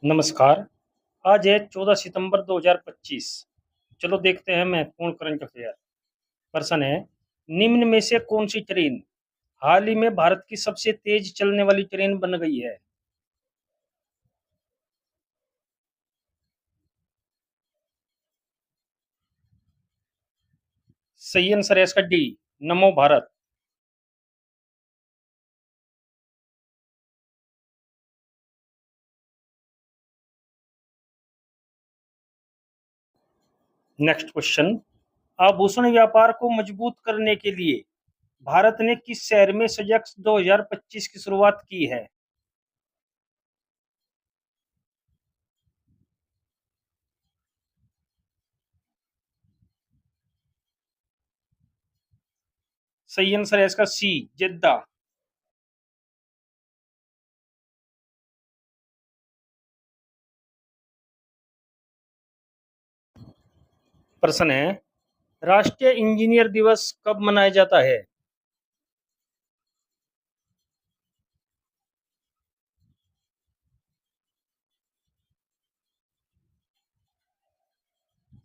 नमस्कार। आज है 14 सितंबर 2025। चलो देखते हैं महत्वपूर्ण करंट अफेयर। प्रश्न है, निम्न में से कौन सी ट्रेन हाल ही में भारत की सबसे तेज चलने वाली ट्रेन बन गई है? सही आंसर है इसका डी, नमो भारत। नेक्स्ट क्वेश्चन, आभूषण व्यापार को मजबूत करने के लिए भारत ने किस शहर में सजग 2025 की शुरुआत की है? सही आंसर है इसका सी, जेद्दा। प्रश्न है, राष्ट्रीय इंजीनियर दिवस कब मनाया जाता है?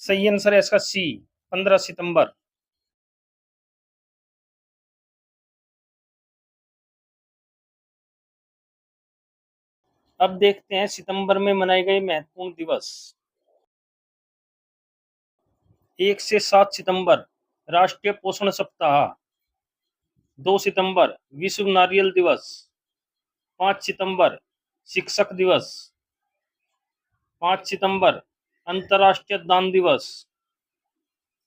सही आंसर है इसका सी, 15 सितंबर। अब देखते हैं सितंबर में मनाए गए महत्वपूर्ण दिवस। 1 से 7 सितंबर राष्ट्रीय पोषण सप्ताह। 2 सितंबर विश्व नारियल दिवस। 5 सितंबर शिक्षक दिवस। 5 सितंबर अंतर्राष्ट्रीय दान दिवस।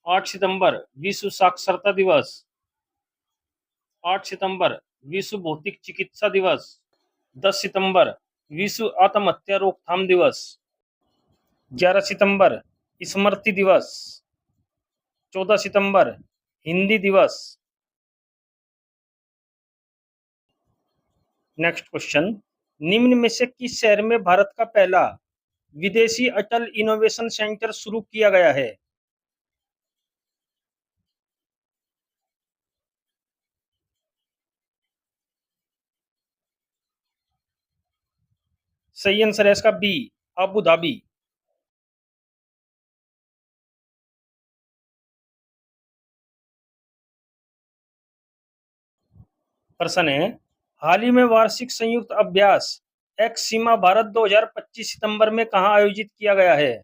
8 सितंबर विश्व साक्षरता दिवस। 8 सितंबर विश्व भौतिक चिकित्सा दिवस। 10 सितंबर विश्व आत्महत्या रोकथाम दिवस। 11 सितंबर स्मृति दिवस। 14 सितंबर हिंदी दिवस। नेक्स्ट क्वेश्चन, निम्न में से किस शहर में भारत का पहला विदेशी अटल इनोवेशन सेंटर शुरू किया गया है? सही आंसर है इसका बी, अबू धाबी। प्रश्न है, हाल ही में वार्षिक संयुक्त अभ्यास एक्स सीमा भारत 2025 सितंबर में कहां आयोजित किया गया है?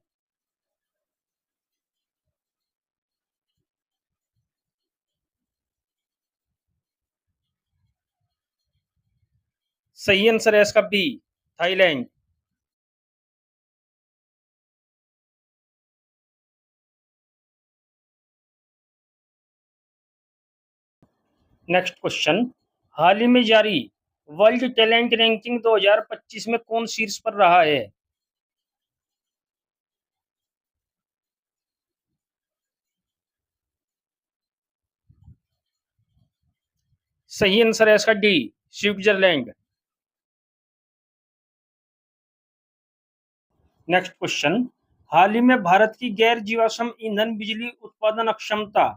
सही आंसर है इसका बी, थाईलैंड। नेक्स्ट क्वेश्चन, हाल ही में जारी वर्ल्ड टैलेंट रैंकिंग 2025 में कौन शीर्ष पर रहा है? सही आंसर है इसका डी, स्विट्जरलैंड। नेक्स्ट क्वेश्चन, हाल ही में भारत की गैर जीवाश्म ईंधन बिजली उत्पादन क्षमता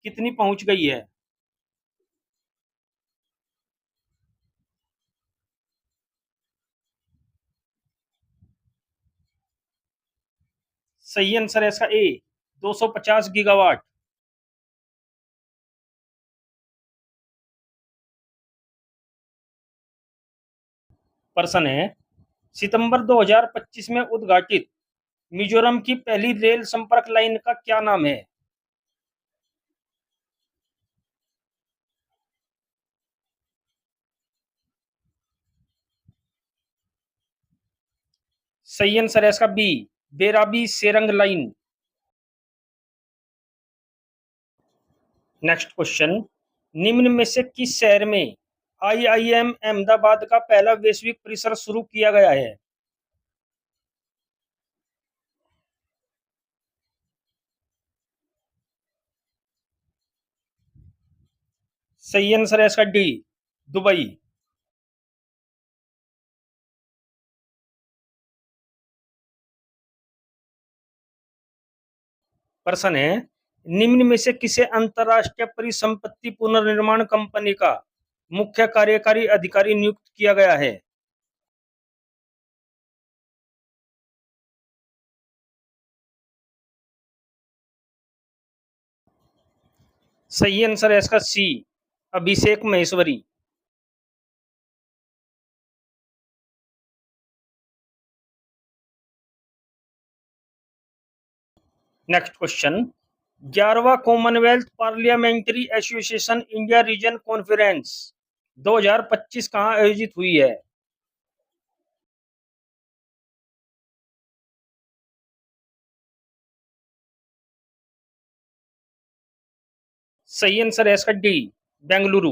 कितनी पहुंच गई है? सही आंसर है इसका ए, 250 गीगावाट। प्रश्न है, सितंबर 2025 में उद्घाटित मिजोरम की पहली रेल संपर्क लाइन का क्या नाम है? सही आंसर है इसका B, बेराबी Sairang line. Next question, निम्न में से किस शहर में आईआईएम अहमदाबाद का पहला वैश्विक परिसर शुरू किया गया है? सही आंसर है इसका डी, दुबई। प्रश्न है, निम्न में से किसे अंतरराष्ट्रीय परिसंपत्ति पुनर्निर्माण कंपनी का मुख्य कार्यकारी अधिकारी नियुक्त किया गया है? सही आंसर है इसका C, Abhishek Maheshwari. Next question, 11वां Commonwealth Parliamentary Association India Region Conference 2025 कहाँ आयोजित हुई है? सही आंसर है इसका डी, बेंगलुरु।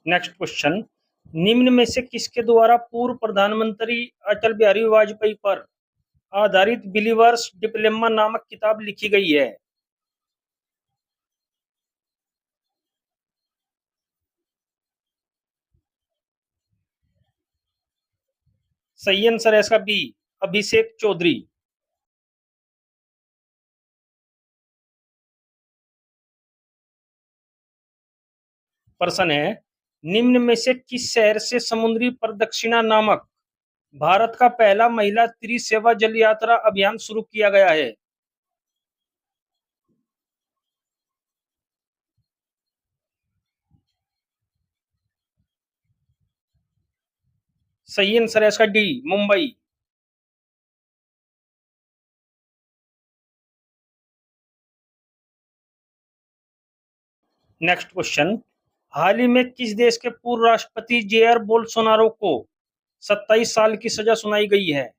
नेक्स्ट क्वेश्चन, निम्न में से किसके द्वारा पूर्व प्रधानमंत्री अटल बिहारी वाजपेयी पर आधारित बिलीवर्स डिप्लोमा नामक किताब लिखी गई है? सही आंसर है इसका बी, अभिषेक चौधरी। प्रश्न है, निम्न में से किस शहर से समुद्री प्रदक्षिणा नामक भारत का पहला महिला त्रिसेवा जल यात्रा अभियान शुरू किया गया है? सही आंसर है इसका डी, मुंबई। नेक्स्ट क्वेश्चन, हाल ही में किस देश के पूर्व राष्ट्रपति जेयर बोल्सोनारो को 27 साल की सजा सुनाई गई है?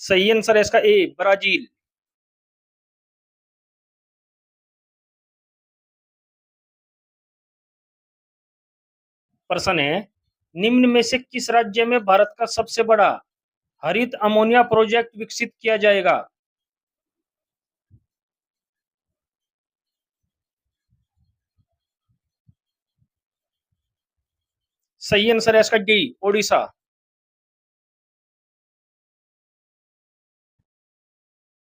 सही आंसर है इसका ए, ब्राजील। प्रश्न है, निम्न में से किस राज्य में भारत का सबसे बड़ा हरित अमोनिया प्रोजेक्ट विकसित किया जाएगा? सही आंसर है इसका डी, ओडिशा।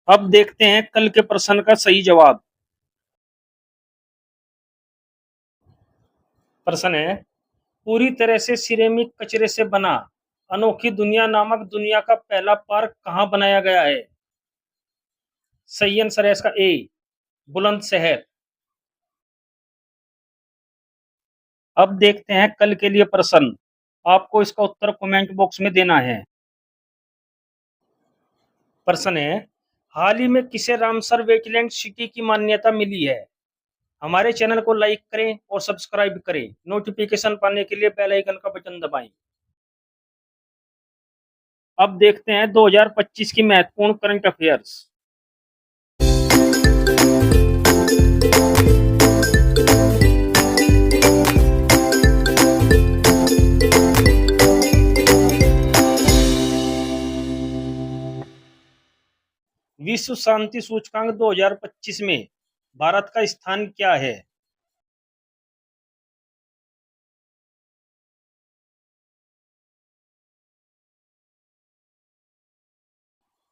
अब देखते हैं कल के प्रश्न का सही जवाब। प्रश्न है, पूरी तरह से सिरेमिक कचरे से बना अनोखी दुनिया नामक दुनिया का पहला पार्क कहाँ बनाया गया है? सही आंसर है इसका ए, बुलंदशहर। अब देखते हैं कल के लिए प्रश्न, आपको इसका उत्तर कमेंट बॉक्स में देना है। प्रश्न है, हाल ही में किसे रामसर वेटलैंड सिटी की मान्यता मिली है? हमारे चैनल को लाइक करें और सब्सक्राइब करें। नोटिफिकेशन पाने के लिए बेल आइकन का बटन दबाएं। अब देखते हैं 2025 की महत्वपूर्ण करंट अफेयर्स। विश्व शांति सूचकांक 2025 में भारत का स्थान क्या है?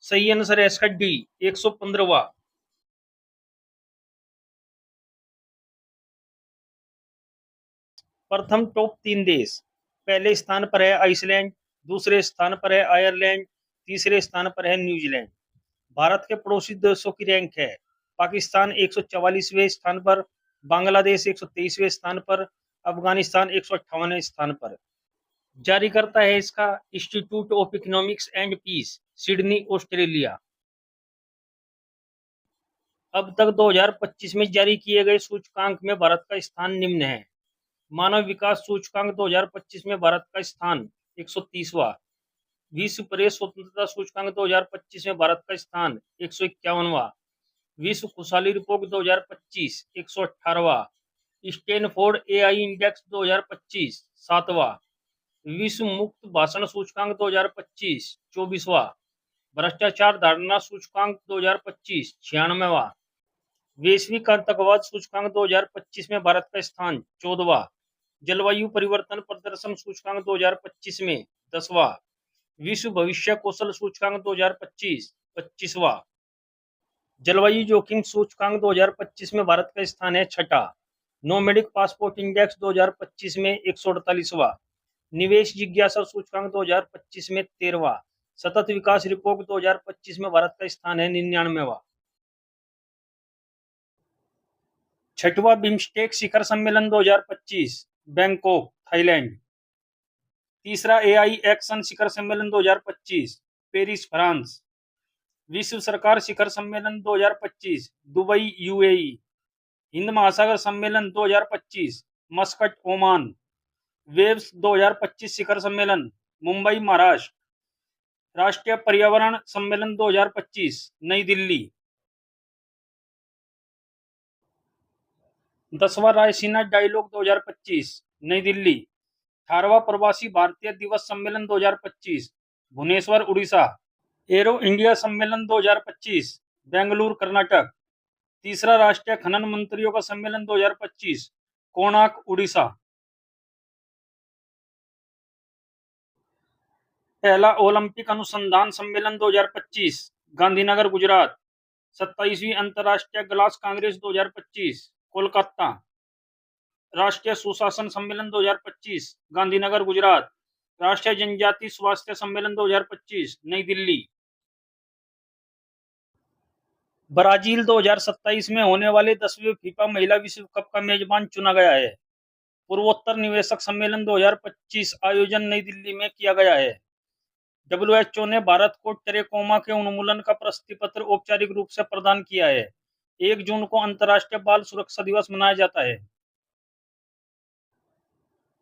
सही आंसर है इसका डी, 115वां। प्रथम टॉप 3 देश, पहले स्थान पर है आइसलैंड, दूसरे स्थान पर है आयरलैंड, तीसरे स्थान पर है न्यूजीलैंड। भारत के पड़ोसी देशों की रैंक है, पाकिस्तान 144वें स्थान पर, बांग्लादेश 123वें स्थान पर, अफगानिस्तान 158वें स्थान पर। जारी करता है इसका institute of economics and peace, Sydney, Australia. अब तक 2025 में जारी किए गए सूचकांक में भारत का स्थान निम्न है। मानव विकास सूचकांक 2025 में भारत का स्थान 130वां। विश्व प्रेस स्वतंत्रता सूचकांक 2025 में भारत का स्थान 151वां। विश्व खुशहाली रिपोर्ट 2025 118वां। स्टैनफोर्ड एआई इंडेक्स 2025 7वां। विश्व मुक्त भाषण सूचकांक 2025 24वां। भ्रष्टाचार धारणा सूचकांक 2025 96वां। वैश्विक आतंकवाद सूचकांक 2025 में भारत का स्थान 14वां। जलवायु परिवर्तन प्रदर्शन सूचकांक 2025 में 10वां। विश्व भविष्य कौशल सूचकांक 2025 25वां। जलवायु जोखिम सूचकांक 2025 में भारत का स्थान है छठा। नोमैडिक पासपोर्ट इंडेक्स 2025 में 148वां। निवेश जिज्ञासा सूचकांक 2025 में 13वां। सतत विकास रिपोर्ट 2025 में भारत का स्थान है 99वां। छठवां बिम्स्टेक शिखर सम्मेलन 2025 बैंकॉक थाईलैंड। तीसरा एआई एक्शन शिखर सम्मेलन 2025 पेरिस फ्रांस। विश्व सरकार शिखर सम्मेलन 2025 दुबई यूएई। हिंद महासागर सम्मेलन 2025 मस्कट ओमान। वेव्स 2025 शिखर सम्मेलन मुंबई महाराष्ट्र। राष्ट्रीय पर्यावरण सम्मेलन 2025 नई दिल्ली। 10वां रायसीना डायलॉग 2025 नई दिल्ली। 18वां प्रवासी भारतीय दिवस सम्मेलन 2025 भुवनेश्वर उड़ीसा। एरो इंडिया सम्मेलन 2025 बेंगलुरु कर्नाटक। तीसरा राष्ट्रीय खनन मंत्रियों का सम्मेलन 2025 कोणार्क उड़ीसा। पहला ओलंपिक अनुसंधान सम्मेलन 2025 गांधीनगर गुजरात। 27वीं अंतर्राष्ट्रीय ग्लास कांग्रेस 2025 कोलकाता। राष्ट्रीय सुशासन सम्मेलन 2025 गांधीनगर गुजरात। राष्ट्रीय जनजाति स्वास्थ्य सम्मेलन 2025 नई दिल्ली। ब्राजील 2027 में होने वाले 10वें फीफा महिला विश्व कप का मेजबान चुना गया है। पूर्वोत्तर निवेशक सम्मेलन 2025 आयोजन नई दिल्ली में किया गया है। डब्ल्यूएचओ ने भारत को टेरेकोमा के उन्मूलन का प्रशस्ति पत्र औपचारिक रूप से प्रदान किया है। 1 जून को अंतर्राष्ट्रीय बाल सुरक्षा दिवस मनाया जाता है।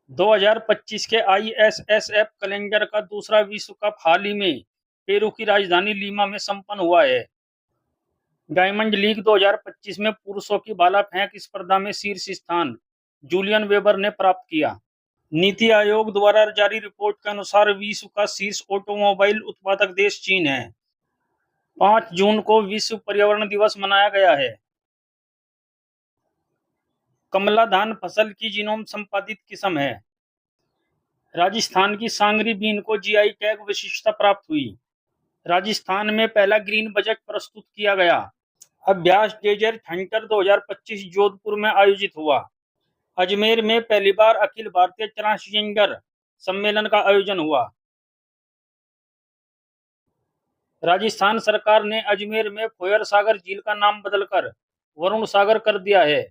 2025 के आईएसएसएफ कैलेंडर का दूसरा विश्व कप हाल ही में पेरू की राजधानी लीमा में संपन्न हुआ है। डायमंड लीग 2025 में पुरुषों की भाला फेंक स्पर्धा में शीर्ष स्थान जूलियन वेबर ने प्राप्त किया। नीति आयोग द्वारा जारी रिपोर्ट के अनुसार विश्व का शीर्ष ऑटोमोबाइल उत्पादक देश चीन है। 5 जून को विश्व पर्यावरण दिवस मनाया गया है। कमला धान फसल की जीनोम संपादित किस्म है। राजस्थान की सांगरी बीन को जीआई टैग विशिष्टता प्राप्त हुई। राजस्थान में पहला ग्रीन बजट प्रस्तुत किया गया। अभ्यास डेजर्ट हंटर 2025 जोधपुर में आयोजित हुआ। अजमेर में पहली बार अखिल भारतीय ट्रांसजेंडर सम्मेलन का आयोजन हुआ। राजस्थान सरकार ने अजमेर में फोयर सागर झील का नाम बदलकर वरुण सागर कर दिया है।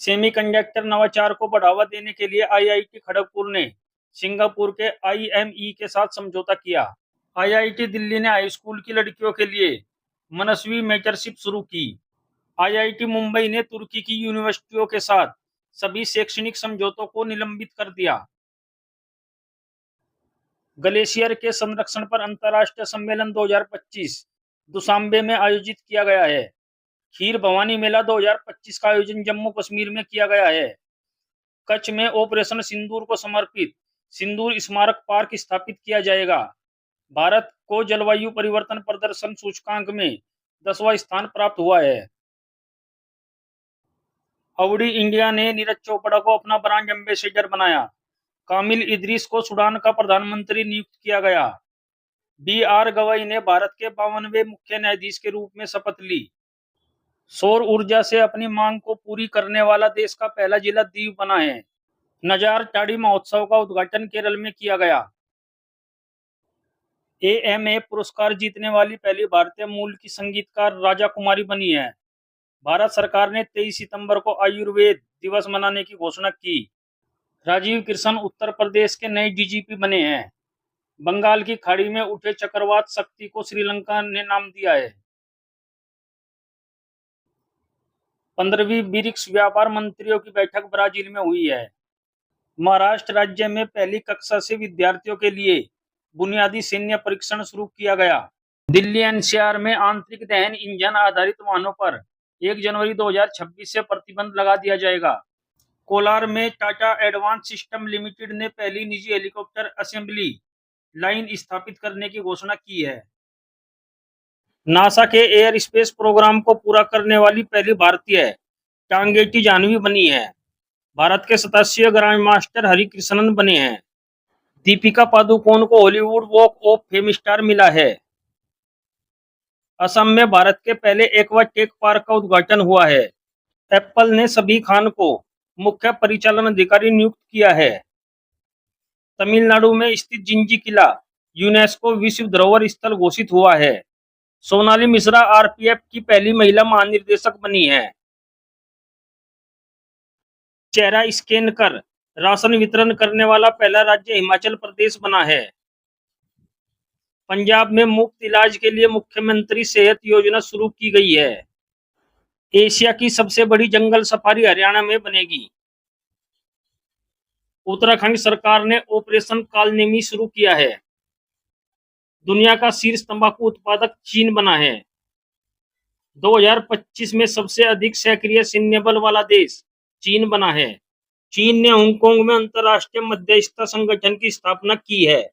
सेमीकंडक्टर नवाचार को बढ़ावा देने के लिए आईआईटी खड़गपुर ने सिंगापुर के आईएमई के साथ समझौता किया। आईआईटी दिल्ली ने हाई स्कूल की लड़कियों के लिए मनस्वी मेंटरशिप शुरू की। आईआईटी मुंबई ने तुर्की की यूनिवर्सिटियों के साथ सभी शैक्षणिक समझौतों को निलंबित कर दिया। ग्लेशियर के संरक्षण पर अंतर्राष्ट्रीय सम्मेलन 2025 दुशांबे में आयोजित किया गया है। खीर भवानी मेला 2025 का आयोजन जम्मू कश्मीर में किया गया है। कच्छ में ऑपरेशन सिंदूर को समर्पित सिंदूर स्मारक पार्क स्थापित किया जाएगा। भारत को जलवायु परिवर्तन प्रदर्शन सूचकांक में 10वां स्थान प्राप्त हुआ है। अवडी इंडिया ने नीरज चोपड़ा को अपना ब्रांड एम्बेसडर बनाया। कामिल इदरीस को सूडान का प्रधानमंत्री नियुक्त किया गया। बी.आर. गवई ने भारत के 52वें मुख्य न्यायाधीश के रूप में शपथ ली। सौर ऊर्जा से अपनी मांग को पूरी करने वाला देश का पहला जिला दीव बना है। नजार टाड़ी महोत्सव का उद्घाटन केरल में किया गया। एएमए पुरस्कार जीतने वाली पहली भारतीय मूल की संगीतकार राजा कुमारी बनी है। भारत सरकार ने 23 सितंबर को आयुर्वेद दिवस मनाने की घोषणा की। राजीव कृष्ण उत्तर प्रदेश के नए डीजीपी बने हैं। बंगाल की खाड़ी में उठे चक्रवात शक्ति को श्रीलंका ने नाम दिया है। 15वीं ब्रिक्स व्यापार मंत्रियों की बैठक ब्राजील में हुई है। महाराष्ट्र राज्य में पहली कक्षा से विद्यार्थियों के लिए बुनियादी सैन्य परीक्षण शुरू किया गया। दिल्ली एनसीआर में आंतरिक दहन इंजन आधारित वाहनों पर 1 जनवरी 2026 से प्रतिबंध लगा दिया जाएगा। कोलार में टाटा एडवांस सिस्टम लिमिटेड ने पहली निजी हेलीकॉप्टर असेंबली लाइन स्थापित करने की घोषणा की है। नासा के एयर स्पेस प्रोग्राम को पूरा करने वाली पहली भारतीय टांगेटी जाह्नवी बनी है। भारत के 87वें ग्रैंड मास्टर हरिकृष्णन बने हैं। दीपिका पादुकोण को Hollywood walk of fame star मिला है। असम में भारत के पहले एक्वा टेक पार्क का उद्घाटन हुआ है। एप्पल ने सभी खान को मुख्य परिचालन अधिकारी नियुक्त किया है। तमिलनाडु में स्थित जिंजी किला यूनेस्को विश्व धरोहर स्थल घोषित हुआ है। सोनाली मिश्रा आरपीएफ की पहली महिला महानिदेशक बनी है। चेहरा स्कैन कर राशन वितरण करने वाला पहला राज्य हिमाचल प्रदेश बना है। पंजाब में मुफ्त इलाज के लिए मुख्यमंत्री सेहत योजना शुरू की गई है। एशिया की सबसे बड़ी जंगल सफारी हरियाणा में बनेगी। उत्तराखंड सरकार ने ऑपरेशन कालनेमी शुरू किया है। दुनिया का शीर्ष तंबाकू उत्पादक चीन बना है। 2025 में सबसे अधिक सक्रिय सैन्य बल वाला देश चीन बना है। चीन ने हांगकांग में अंतर्राष्ट्रीय मध्यस्थता संगठन की स्थापना की है।